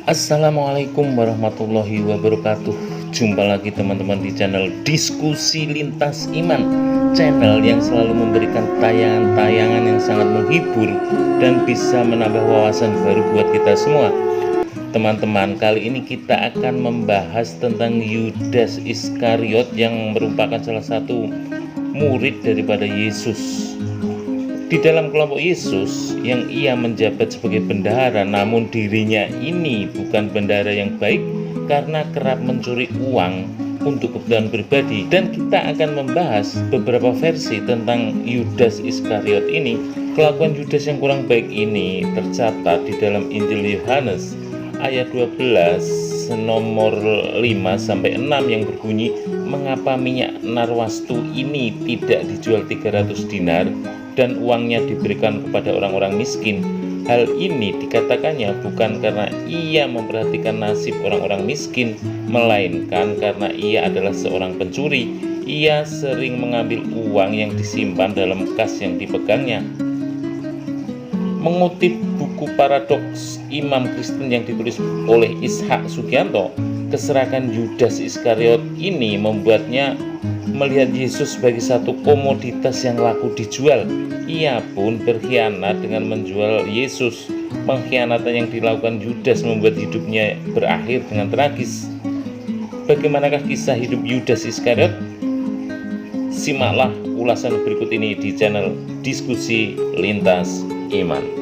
Assalamualaikum warahmatullahi wabarakatuh. Jumpa lagi teman-teman di channel Diskusi Lintas Iman, channel yang selalu memberikan tayangan-tayangan yang sangat menghibur dan bisa menambah wawasan baru buat kita semua. Teman-teman, kali ini kita akan membahas tentang Yudas Iskariot yang merupakan salah satu murid daripada Yesus. Di dalam kelompok Yesus yang ia menjabat sebagai bendahara, namun dirinya ini bukan bendahara yang baik karena kerap mencuri uang untuk kebutuhan pribadi. Dan kita akan membahas beberapa versi tentang Yudas Iskariot ini. Kelakuan Yudas yang kurang baik ini tercatat di dalam Injil Yohanes ayat 12 nomor 5-6 yang berbunyi, mengapa minyak narwastu ini tidak dijual 300 dinar dan uangnya diberikan kepada orang-orang miskin. Hal ini dikatakannya bukan karena ia memperhatikan nasib orang-orang miskin, melainkan karena ia adalah seorang pencuri. Ia sering mengambil uang yang disimpan dalam kas yang dipegangnya. Mengutip buku Paradoks Imam Kristen yang ditulis oleh Ishak Sugianto, keserakan Yudas Iskariot ini membuatnya melihat Yesus sebagai satu komoditas yang laku dijual. Ia pun berkhianat dengan menjual Yesus. Pengkhianatan yang dilakukan Yudas membuat hidupnya berakhir dengan tragis. Bagaimanakah kisah hidup Yudas Iskariot? Simaklah ulasan berikut ini di channel Diskusi Lintas Iman.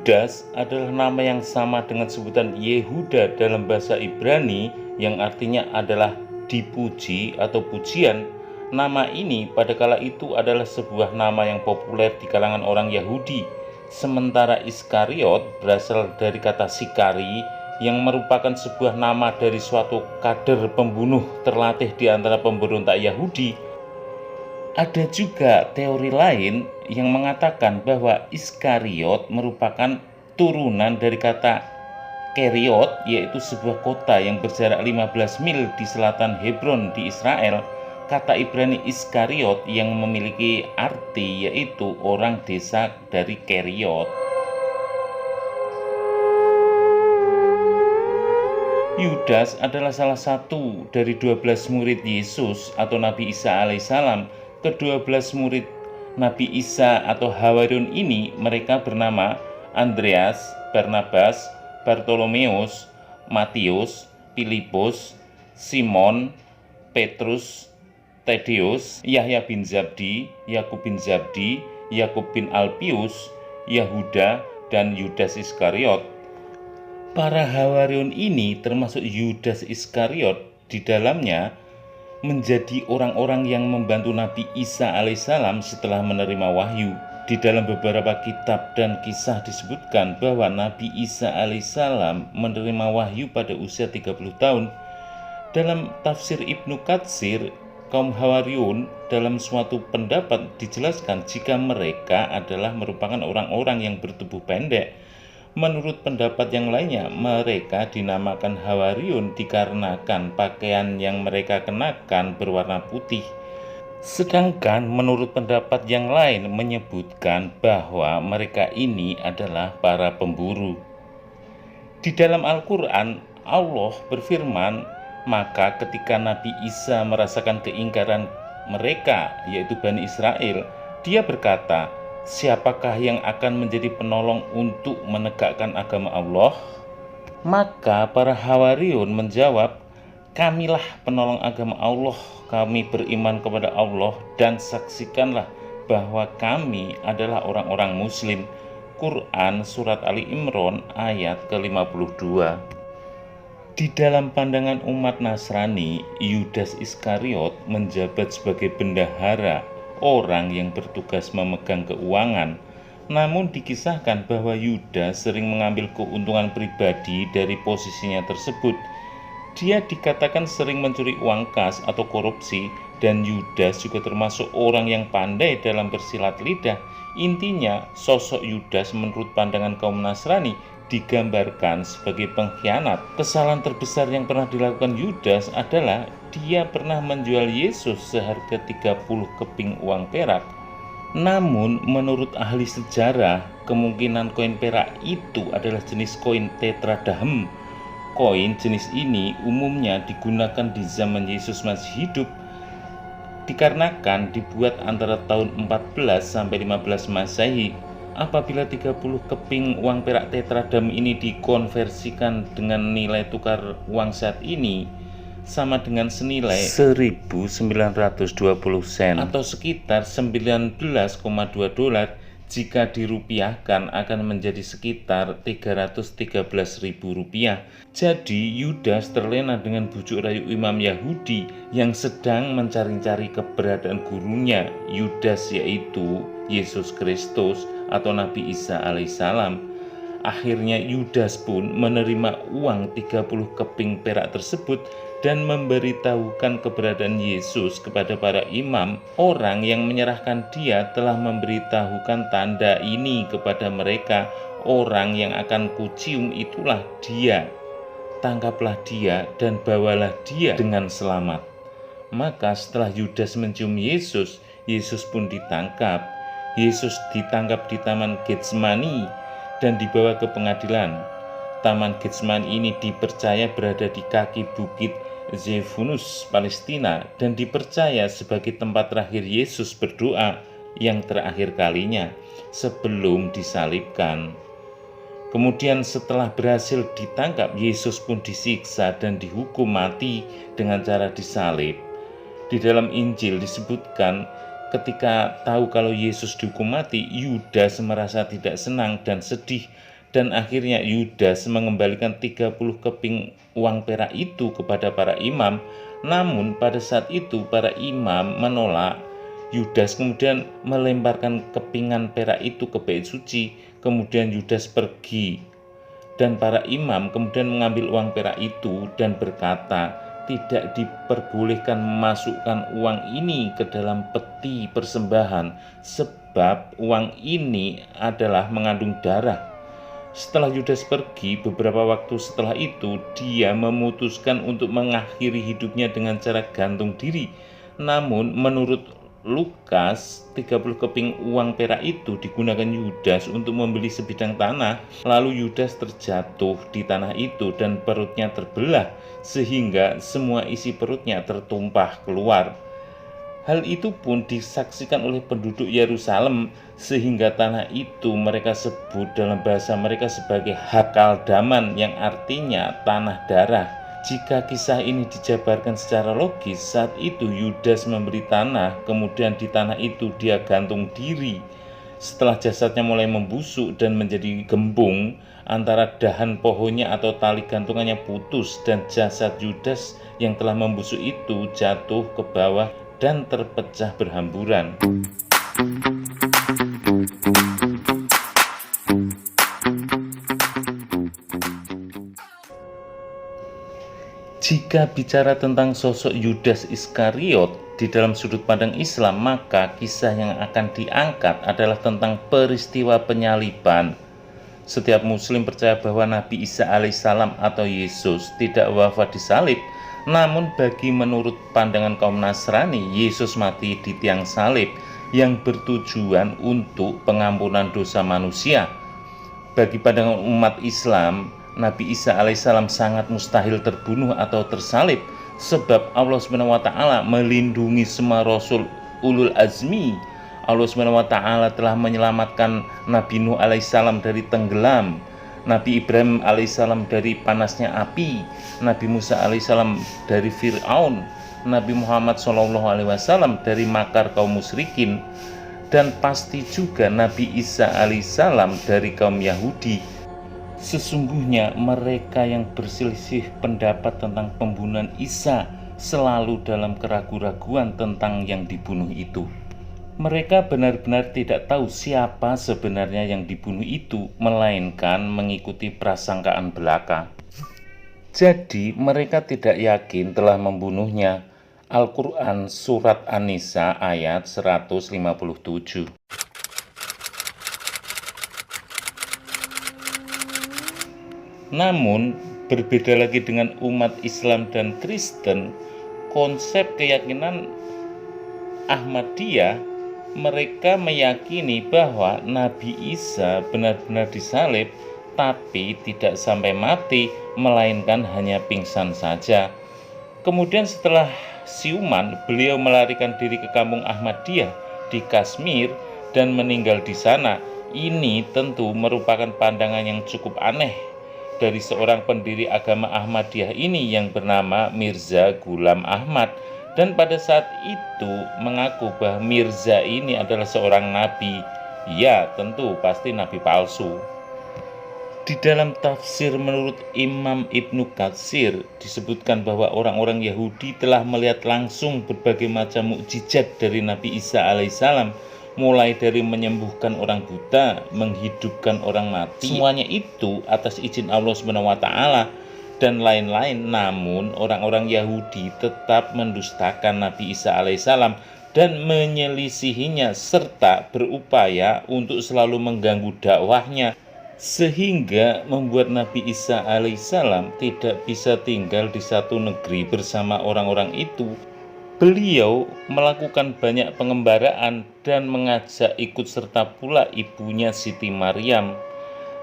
Yudas adalah nama yang sama dengan sebutan Yehuda dalam bahasa Ibrani yang artinya adalah dipuji atau pujian. Nama ini pada kala itu adalah sebuah nama yang populer di kalangan orang Yahudi. Sementara Iskariot berasal dari kata sikari yang merupakan sebuah nama dari suatu kader pembunuh terlatih di antara pemberontak Yahudi. Ada juga teori lain yang mengatakan bahwa Iskariot merupakan turunan dari kata Keriot, yaitu sebuah kota yang berjarak 15 mil di selatan Hebron di Israel. Kata Ibrani Iskariot yang memiliki arti yaitu orang desa dari Keriot. Yudas adalah salah satu dari 12 murid Yesus atau Nabi Isa alaihissalam. Ke-12 murid Nabi Isa atau Hawariun ini mereka bernama Andreas, Barnabas, Bartolomeus, Matius, Filipus, Simon, Petrus, Tadeus, Yahya bin Zabdi, Yakub bin Zabdi, Yakub bin Alpius, Yahuda, dan Yudas Iskariot. Para Hawariun ini termasuk Yudas Iskariot di dalamnya menjadi orang-orang yang membantu Nabi Isa alaihissalam setelah menerima wahyu. Di dalam beberapa kitab dan kisah disebutkan bahwa Nabi Isa alaihissalam menerima wahyu pada usia 30 tahun. Dalam tafsir Ibnu Katsir, kaum Hawariun dalam suatu pendapat dijelaskan jika mereka adalah merupakan orang-orang yang bertubuh pendek. Menurut pendapat yang lainnya, mereka dinamakan Hawariun dikarenakan pakaian yang mereka kenakan berwarna putih. Sedangkan menurut pendapat yang lain menyebutkan bahwa mereka ini adalah para pemburu. Di dalam Al-Quran, Allah berfirman, maka ketika Nabi Isa merasakan keingkaran mereka, yaitu Bani Israel, dia berkata, siapakah yang akan menjadi penolong untuk menegakkan agama Allah? Maka para Hawariun menjawab, kamilah penolong agama Allah, kami beriman kepada Allah dan saksikanlah bahwa kami adalah orang-orang muslim. Quran Surat Ali Imran ayat ke-52. Di dalam pandangan umat Nasrani, Yudas Iskariot menjabat sebagai bendahara, orang yang bertugas memegang keuangan. Namun dikisahkan bahwa Yudas sering mengambil keuntungan pribadi dari posisinya tersebut. Dia dikatakan sering mencuri uang kas atau korupsi dan Yudas juga termasuk orang yang pandai dalam bersilat lidah. Intinya, sosok Yudas menurut pandangan kaum Nasrani digambarkan sebagai pengkhianat. Kesalahan terbesar yang pernah dilakukan Yudas adalah dia pernah menjual Yesus seharga 30 keping uang perak. Namun, menurut ahli sejarah, kemungkinan koin perak itu adalah jenis koin tetradahem. Koin jenis ini umumnya digunakan di zaman Yesus masih hidup, dikarenakan dibuat antara tahun 14 sampai 15 Masehi. Apabila 30 keping uang perak tetradahem ini dikonversikan dengan nilai tukar uang saat ini, sama dengan senilai 1.920 sen atau sekitar 19,2 dolar. Jika dirupiahkan akan menjadi sekitar 313.000 rupiah. Jadi Yudas terlena dengan bujuk rayu imam Yahudi yang sedang mencari-cari keberadaan gurunya Yudas, yaitu Yesus Kristus atau Nabi Isa alaihissalam. Akhirnya Yudas pun menerima uang 30 keping perak tersebut dan memberitahukan keberadaan Yesus kepada para imam. Orang yang menyerahkan dia telah memberitahukan tanda ini kepada mereka. Orang yang akan kucium itulah dia. Tangkaplah dia dan bawalah dia dengan selamat. Maka setelah Yudas mencium Yesus, Yesus pun ditangkap. Yesus ditangkap di Taman Getsemani dan dibawa ke pengadilan. Taman Getsemani ini dipercaya berada di kaki bukit Zefunus, Palestina, dan dipercaya sebagai tempat terakhir Yesus berdoa yang terakhir kalinya sebelum disalibkan. Kemudian setelah berhasil ditangkap, Yesus pun disiksa dan dihukum mati dengan cara disalib. Di dalam Injil disebutkan ketika tahu kalau Yesus dihukum mati, Yudas merasa tidak senang dan sedih, dan akhirnya Yudas mengembalikan 30 keping uang perak itu kepada para imam. Namun pada saat itu para imam menolak. Yudas kemudian melemparkan kepingan perak itu ke bait suci. Kemudian Yudas pergi, dan para imam kemudian mengambil uang perak itu dan berkata, tidak diperbolehkan memasukkan uang ini ke dalam peti persembahan, sebab uang ini adalah mengandung darah. Setelah Yudas pergi, beberapa waktu setelah itu dia memutuskan untuk mengakhiri hidupnya dengan cara gantung diri. Namun menurut Lukas, 30 keping uang perak itu digunakan Yudas untuk membeli sebidang tanah. Lalu Yudas terjatuh di tanah itu dan perutnya terbelah sehingga semua isi perutnya tertumpah keluar. Hal itu pun disaksikan oleh penduduk Yerusalem sehingga tanah itu mereka sebut dalam bahasa mereka sebagai Hakaldaman, yang artinya tanah darah. Jika kisah ini dijabarkan secara logis, saat itu Yudas membeli tanah, kemudian di tanah itu dia gantung diri. Setelah jasadnya mulai membusuk dan menjadi gembung, antara dahan pohonnya atau tali gantungannya putus dan jasad Yudas yang telah membusuk itu jatuh ke bawah dan terpecah berhamburan. Jika bicara tentang sosok Yudas Iskariot di dalam sudut pandang Islam, maka kisah yang akan diangkat adalah tentang peristiwa penyaliban. Setiap muslim percaya bahwa Nabi Isa alaihissalam atau Yesus tidak wafat disalib, namun bagi menurut pandangan kaum Nasrani, Yesus mati di tiang salib yang bertujuan untuk pengampunan dosa manusia. Bagi pandangan umat Islam, Nabi Isa alaihissalam sangat mustahil terbunuh atau tersalib, sebab Allah SWT melindungi semua rasul ulul azmi. Allah SWT telah menyelamatkan Nabi Nuh alaihissalam dari tenggelam, Nabi Ibrahim alaihissalam dari panasnya api, Nabi Musa alaihissalam dari Fir'aun, Nabi Muhammad SAW dari makar kaum musyrikin, dan pasti juga Nabi Isa alaihissalam dari kaum Yahudi. Sesungguhnya mereka yang berselisih pendapat tentang pembunuhan Isa selalu dalam keraguan-raguan tentang yang dibunuh itu. Mereka benar-benar tidak tahu siapa sebenarnya yang dibunuh itu, melainkan mengikuti prasangkaan belaka. Jadi mereka tidak yakin telah membunuhnya. Al-Quran Surat An-Nisa ayat 157. Namun, berbeda lagi dengan umat Islam dan Kristen, konsep keyakinan Ahmadiyah, mereka meyakini bahwa Nabi Isa benar-benar disalib, tapi tidak sampai mati, melainkan hanya pingsan saja. Kemudian setelah siuman, beliau melarikan diri ke kampung Ahmadiyah di Kashmir dan meninggal di sana. Ini tentu merupakan pandangan yang cukup aneh dari seorang pendiri agama Ahmadiyah ini yang bernama Mirza Ghulam Ahmad, dan pada saat itu mengaku bahwa Mirza ini adalah seorang nabi. Ya, tentu pasti nabi palsu. Di dalam tafsir menurut Imam Ibnu Katsir disebutkan bahwa orang-orang Yahudi telah melihat langsung berbagai macam mukjizat dari Nabi Isa alaihissalam, mulai dari menyembuhkan orang buta, menghidupkan orang mati, semuanya itu atas izin Allah SWT dan lain-lain. Namun orang-orang Yahudi tetap mendustakan Nabi Isa alaihissalam dan menyelisihinya serta berupaya untuk selalu mengganggu dakwahnya, sehingga membuat Nabi Isa alaihissalam tidak bisa tinggal di satu negeri bersama orang-orang itu. Beliau melakukan banyak pengembaraan dan mengajak ikut serta pula ibunya Siti Maryam.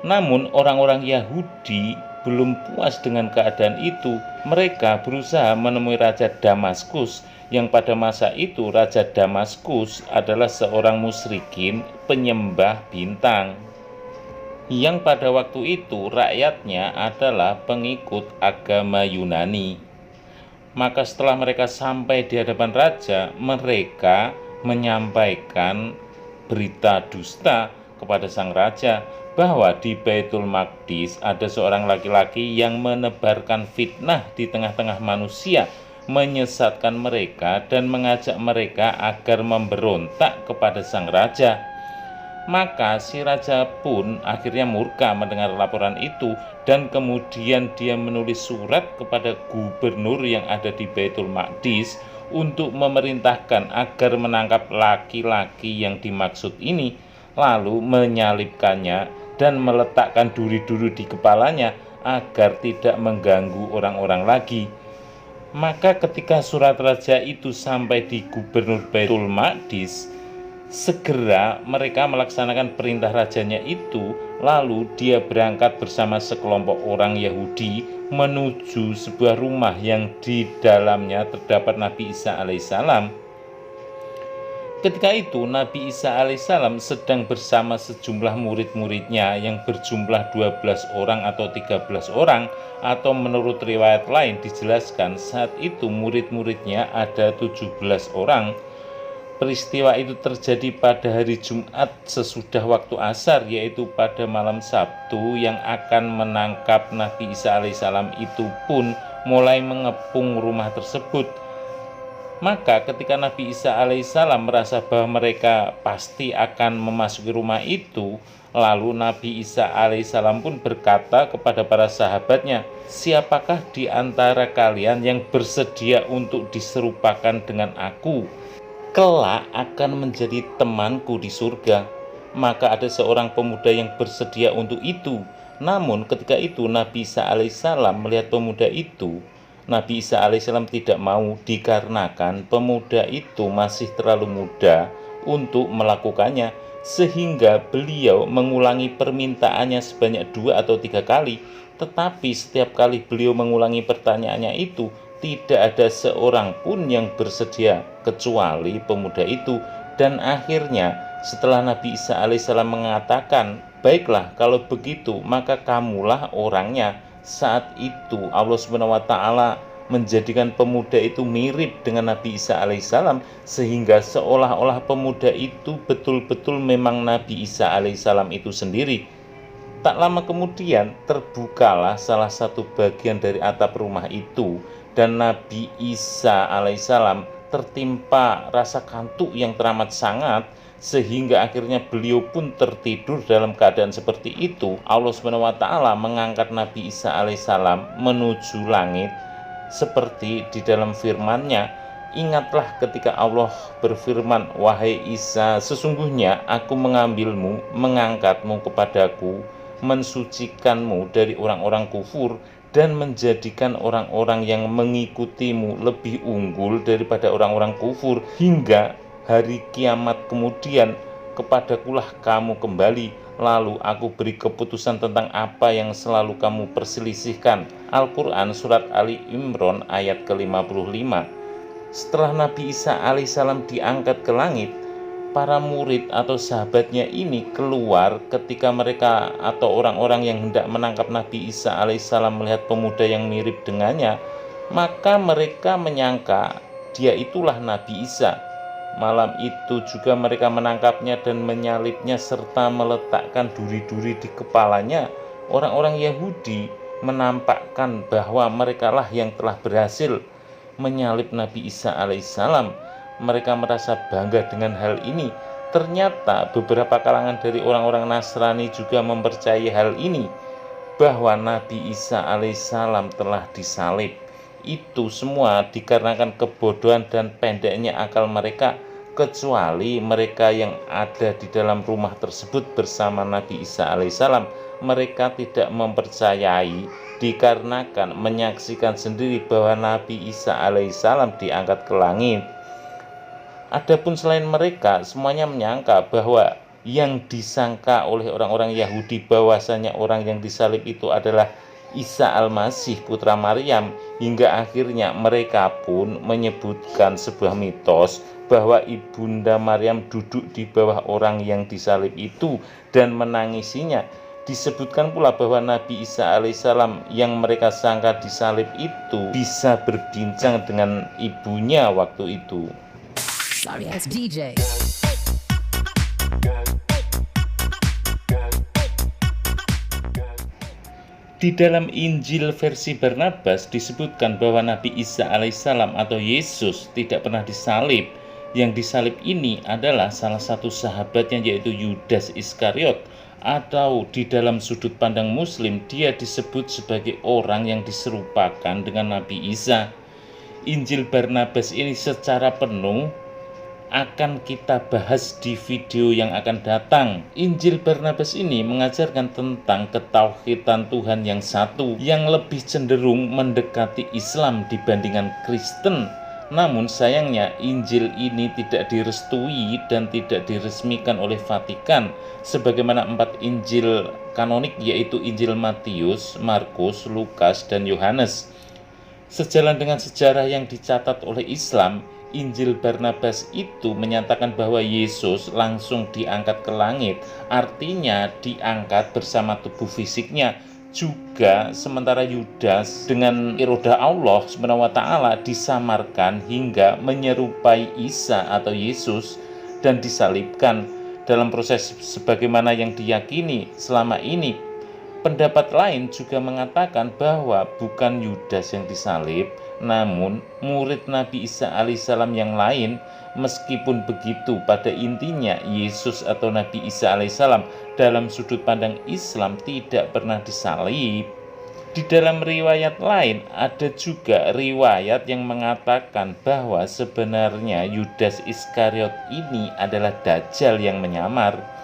Namun orang-orang Yahudi belum puas dengan keadaan itu. Mereka berusaha menemui Raja Damaskus, yang pada masa itu Raja Damaskus adalah seorang musyrikin penyembah bintang, yang pada waktu itu rakyatnya adalah pengikut agama Yunani. Maka setelah mereka sampai di hadapan raja, mereka menyampaikan berita dusta kepada sang raja bahwa di Baitul Maqdis ada seorang laki-laki yang menebarkan fitnah di tengah-tengah manusia, menyesatkan mereka dan mengajak mereka agar memberontak kepada sang raja. Maka si raja pun akhirnya murka mendengar laporan itu, dan kemudian dia menulis surat kepada gubernur yang ada di Baitul Maqdis untuk memerintahkan agar menangkap laki-laki yang dimaksud ini, lalu menyalibkannya dan meletakkan duri-duri di kepalanya agar tidak mengganggu orang-orang lagi. Maka ketika surat raja itu sampai di gubernur Baitul Maqdis, segera mereka melaksanakan perintah rajanya itu, lalu dia berangkat bersama sekelompok orang Yahudi menuju sebuah rumah yang di dalamnya terdapat Nabi Isa alaihissalam. Ketika itu Nabi Isa alaihissalam sedang bersama sejumlah murid-muridnya yang berjumlah 12 orang atau 13 orang, atau menurut riwayat lain dijelaskan saat itu murid-muridnya ada 17 orang. Peristiwa itu terjadi pada hari Jumat sesudah waktu asar, yaitu pada malam Sabtu. Yang akan menangkap Nabi Isa alaihissalam itu pun mulai mengepung rumah tersebut. Maka ketika Nabi Isa alaihissalam merasa bahwa mereka pasti akan memasuki rumah itu, lalu Nabi Isa alaihissalam pun berkata kepada para sahabatnya, "Siapakah di antara kalian yang bersedia untuk diserupakan dengan aku? Kelak akan menjadi temanku di surga." Maka ada seorang pemuda yang bersedia untuk itu. Namun ketika itu Nabi Isa alaihissalam melihat pemuda itu, Nabi Isa alaihissalam tidak mau, dikarenakan pemuda itu masih terlalu muda untuk melakukannya, sehingga beliau mengulangi permintaannya sebanyak 2 atau 3 kali. Tetapi setiap kali beliau mengulangi pertanyaannya itu, tidak ada seorang pun yang bersedia kecuali pemuda itu. Dan akhirnya setelah Nabi Isa alaihissalam mengatakan, "Baiklah, kalau begitu maka kamulah orangnya," saat itu Allah SWT menjadikan pemuda itu mirip dengan Nabi Isa alaihissalam, sehingga seolah-olah pemuda itu betul-betul memang Nabi Isa alaihissalam itu sendiri. Tak lama kemudian terbukalah salah satu bagian dari atap rumah itu, dan Nabi Isa alaihissalam tertimpa rasa kantuk yang teramat sangat, sehingga akhirnya beliau pun tertidur. Dalam keadaan seperti itu, Allah SWT mengangkat Nabi Isa alaihissalam menuju langit seperti di dalam firman-Nya, Ingatlah ketika Allah berfirman, "Wahai Isa, sesungguhnya aku mengambilmu, mengangkatmu kepadaku, mensucikanmu dari orang-orang kufur, dan menjadikan orang-orang yang mengikutimu lebih unggul daripada orang-orang kufur, hingga hari kiamat kemudian kepadakulah kamu kembali, lalu aku beri keputusan tentang apa yang selalu kamu perselisihkan." Al-Quran Surat Ali Imran ayat ke-55. Setelah Nabi Isa alaihissalam diangkat ke langit, para murid atau sahabatnya ini keluar ketika mereka atau orang-orang yang hendak menangkap Nabi Isa alaihissalam melihat pemuda yang mirip dengannya, maka mereka menyangka dia itulah Nabi Isa. Malam itu juga mereka menangkapnya dan menyalibnya serta meletakkan duri-duri di kepalanya. Orang-orang Yahudi menampakkan bahwa merekalah yang telah berhasil menyalib Nabi Isa alaihissalam. Mereka merasa bangga dengan hal ini. Ternyata beberapa kalangan dari orang-orang Nasrani juga mempercayai hal ini, bahwa Nabi Isa alaihissalam telah disalib. Itu semua dikarenakan kebodohan dan pendeknya akal mereka, kecuali mereka yang ada di dalam rumah tersebut bersama Nabi Isa alaihissalam. Mereka tidak mempercayai dikarenakan menyaksikan sendiri bahwa Nabi Isa alaihissalam diangkat ke langit. Adapun selain mereka, semuanya menyangka bahwa yang disangka oleh orang-orang Yahudi bahwasanya orang yang disalib itu adalah Isa Al-Masih putra Maryam, hingga akhirnya mereka pun menyebutkan sebuah mitos bahwa ibunda Maryam duduk di bawah orang yang disalib itu dan menangisinya. Disebutkan pula bahwa Nabi Isa alaihissalam yang mereka sangka disalib itu bisa berbincang dengan ibunya waktu itu. Sorry ass DJ. Di dalam Injil versi Barnabas disebutkan bahwa Nabi Isa alaihissalam atau Yesus tidak pernah disalib. Yang disalib ini adalah salah satu sahabatnya, yaitu Yudas Iskariot, atau di dalam sudut pandang Muslim dia disebut sebagai orang yang diserupakan dengan Nabi Isa. Injil Barnabas ini secara penuh akan kita bahas di video yang akan datang. Injil Barnabas ini mengajarkan tentang ketauhidan Tuhan yang satu, yang lebih cenderung mendekati Islam dibandingkan Kristen. Namun sayangnya Injil ini tidak direstui dan tidak diresmikan oleh Vatikan sebagaimana 4 Injil kanonik, yaitu Injil Matius, Markus, Lukas, dan Yohanes. Sejalan dengan sejarah yang dicatat oleh Islam, Injil Barnabas itu menyatakan bahwa Yesus langsung diangkat ke langit, artinya diangkat bersama tubuh fisiknya. Juga sementara Yudas dengan iroda Allah SWT disamarkan hingga menyerupai Isa atau Yesus dan disalibkan. Dalam proses sebagaimana yang diyakini selama ini, pendapat lain juga mengatakan bahwa bukan Yudas yang disalib, namun murid Nabi Isa alaihissalam yang lain. Meskipun begitu, pada intinya Yesus atau Nabi Isa alaihissalam dalam sudut pandang Islam tidak pernah disalib. Di dalam riwayat lain ada juga riwayat yang mengatakan bahwa sebenarnya Yudas Iskariot ini adalah Dajjal yang menyamar.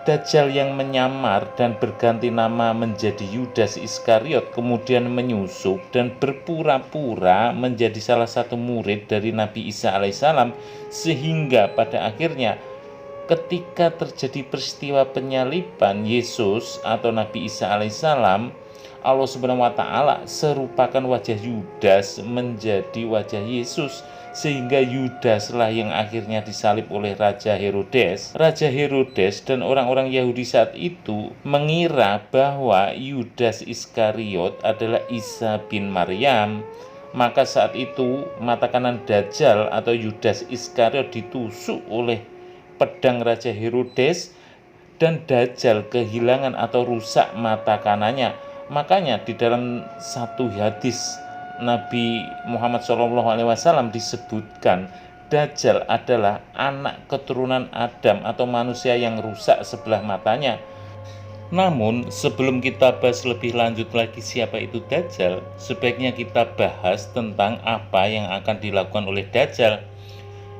Dajjal yang menyamar dan berganti nama menjadi Yudas Iskariot kemudian menyusup dan berpura-pura menjadi salah satu murid dari Nabi Isa alaihissalam, sehingga pada akhirnya ketika terjadi peristiwa penyaliban Yesus atau Nabi Isa alaihissalam, Allah Subhanahu wa Ta'ala serupakan wajah Yudas menjadi wajah Yesus, sehingga Yudaslah yang akhirnya disalib oleh Raja Herodes. Raja Herodes dan orang-orang Yahudi saat itu mengira bahwa Yudas Iskariot adalah Isa bin Maryam. Maka saat itu mata kanan Dajjal atau Yudas Iskariot ditusuk oleh pedang Raja Herodes, dan Dajjal kehilangan atau rusak mata kanannya. Makanya di dalam satu hadis Nabi Muhammad SAW disebutkan Dajjal adalah anak keturunan Adam atau manusia yang rusak sebelah matanya. Namun, sebelum kita bahas lebih lanjut lagi siapa itu Dajjal, sebaiknya kita bahas tentang apa yang akan dilakukan oleh Dajjal.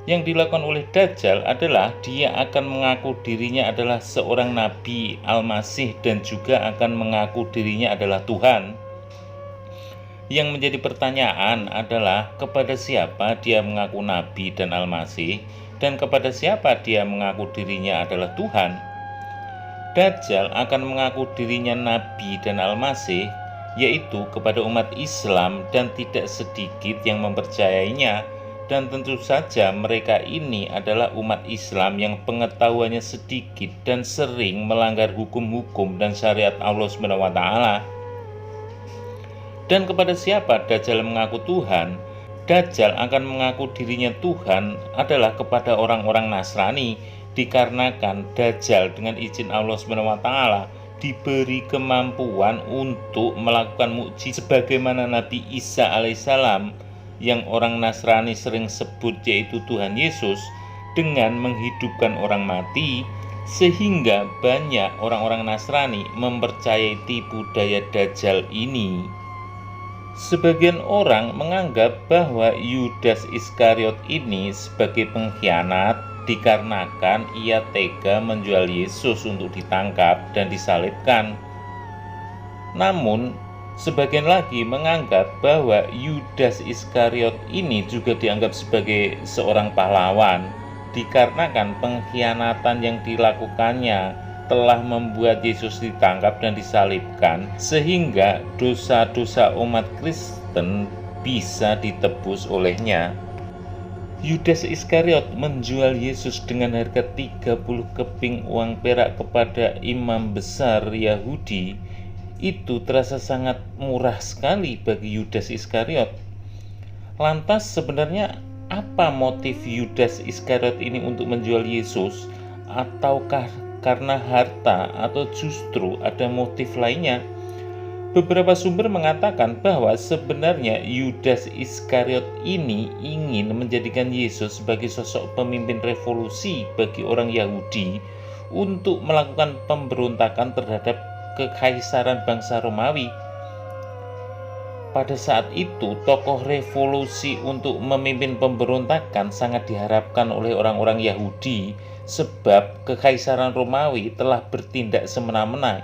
Yang dilakukan oleh Dajjal adalah dia akan mengaku dirinya adalah seorang nabi Al-Masih dan juga akan mengaku dirinya adalah Tuhan. Yang menjadi pertanyaan adalah kepada siapa dia mengaku nabi dan Al-Masih dan kepada siapa dia mengaku dirinya adalah Tuhan. Dajjal akan mengaku dirinya nabi dan Al-Masih, yaitu kepada umat Islam dan tidak sedikit yang mempercayainya. Dan tentu saja mereka ini adalah umat Islam yang pengetahuannya sedikit dan sering melanggar hukum-hukum dan syariat Allah SWT. Dan kepada siapa Dajjal mengaku Tuhan? Dajjal akan mengaku dirinya Tuhan adalah kepada orang-orang Nasrani, dikarenakan Dajjal dengan izin Allah SWT diberi kemampuan untuk melakukan mukjizat sebagaimana Nabi Isa alaihissalam yang orang Nasrani sering sebut yaitu Tuhan Yesus, dengan menghidupkan orang mati, sehingga banyak orang-orang Nasrani mempercayai tipu daya Dajjal ini. Sebagian orang menganggap bahwa Yudas Iskariot ini sebagai pengkhianat dikarenakan ia tega menjual Yesus untuk ditangkap dan disalibkan. Namun, sebagian lagi menganggap bahwa Yudas Iskariot ini juga dianggap sebagai seorang pahlawan dikarenakan pengkhianatan yang dilakukannya telah membuat Yesus ditangkap dan disalibkan, sehingga dosa-dosa umat Kristen bisa ditebus olehnya. Yudas Iskariot menjual Yesus dengan harga 30 keping uang perak kepada imam besar Yahudi. Itu terasa sangat murah sekali bagi Yudas Iskariot. Lantas sebenarnya apa motif Yudas Iskariot ini untuk menjual Yesus? Ataukah karena harta atau justru ada motif lainnya? Beberapa sumber mengatakan bahwa sebenarnya Yudas Iskariot ini ingin menjadikan Yesus sebagai sosok pemimpin revolusi bagi orang Yahudi untuk melakukan pemberontakan terhadap kekaisaran bangsa Romawi. Pada saat itu, tokoh revolusi untuk memimpin pemberontakan sangat diharapkan oleh orang-orang Yahudi sebab kekaisaran Romawi telah bertindak semena-mena.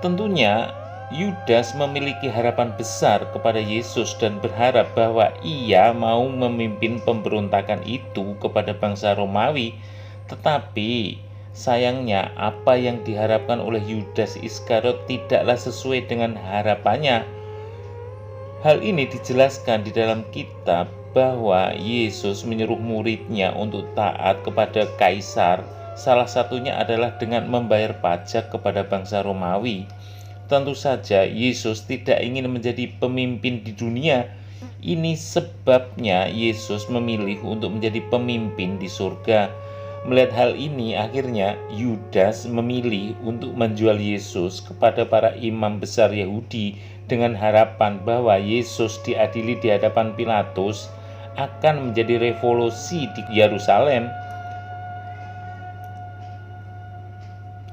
Tentunya Yudas memiliki harapan besar kepada Yesus dan berharap bahwa ia mau memimpin pemberontakan itu kepada bangsa Romawi. Tetapi sayangnya apa yang diharapkan oleh Yudas Iskariot tidaklah sesuai dengan harapannya. Hal ini dijelaskan di dalam kitab bahwa Yesus menyuruh muridnya untuk taat kepada kaisar. Salah satunya adalah dengan membayar pajak kepada bangsa Romawi. Tentu saja Yesus tidak ingin menjadi pemimpin di dunia. Ini sebabnya Yesus memilih untuk menjadi pemimpin di surga. Melihat hal ini, akhirnya Yudas memilih untuk menjual Yesus kepada para imam besar Yahudi dengan harapan bahwa Yesus diadili di hadapan Pilatus akan menjadi revolusi di Yerusalem.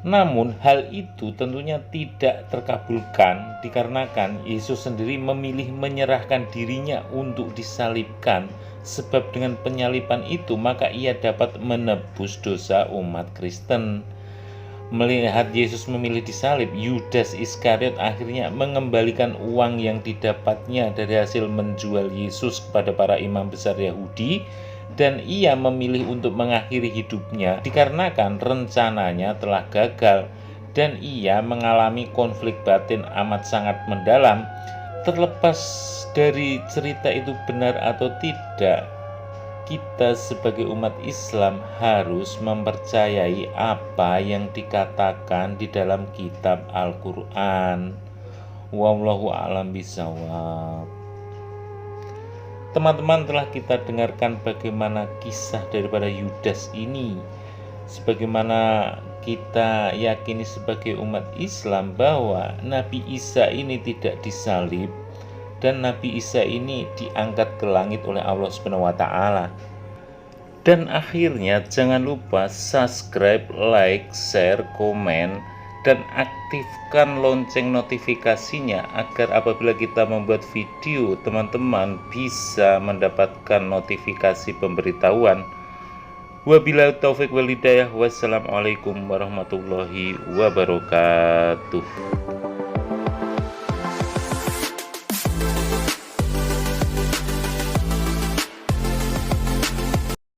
Namun hal itu tentunya tidak terkabulkan dikarenakan Yesus sendiri memilih menyerahkan dirinya untuk disalibkan, sebab dengan penyaliban itu maka ia dapat menebus dosa umat Kristen. Melihat Yesus memilih disalib, Yudas Iskariot akhirnya mengembalikan uang yang didapatnya dari hasil menjual Yesus kepada para imam besar Yahudi, dan ia memilih untuk mengakhiri hidupnya dikarenakan rencananya telah gagal dan ia mengalami konflik batin amat sangat mendalam. Terlepas dari cerita itu benar atau tidak, kita sebagai umat Islam harus mempercayai apa yang dikatakan di dalam kitab Al-Quran. Wallahu a'lam bishawab. Teman-teman, telah kita dengarkan bagaimana kisah daripada Yudas ini. Sebagaimana kita yakini sebagai umat Islam bahwa Nabi Isa ini tidak disalib dan Nabi Isa ini diangkat ke langit oleh Allah SWT. Dan akhirnya jangan lupa subscribe, like, share, komen, dan aktifkan lonceng notifikasinya agar apabila kita membuat video, teman-teman bisa mendapatkan notifikasi pemberitahuan. Wabillahi taufik wal hidayah. Wassalamualaikum warahmatullahi wabarakatuh.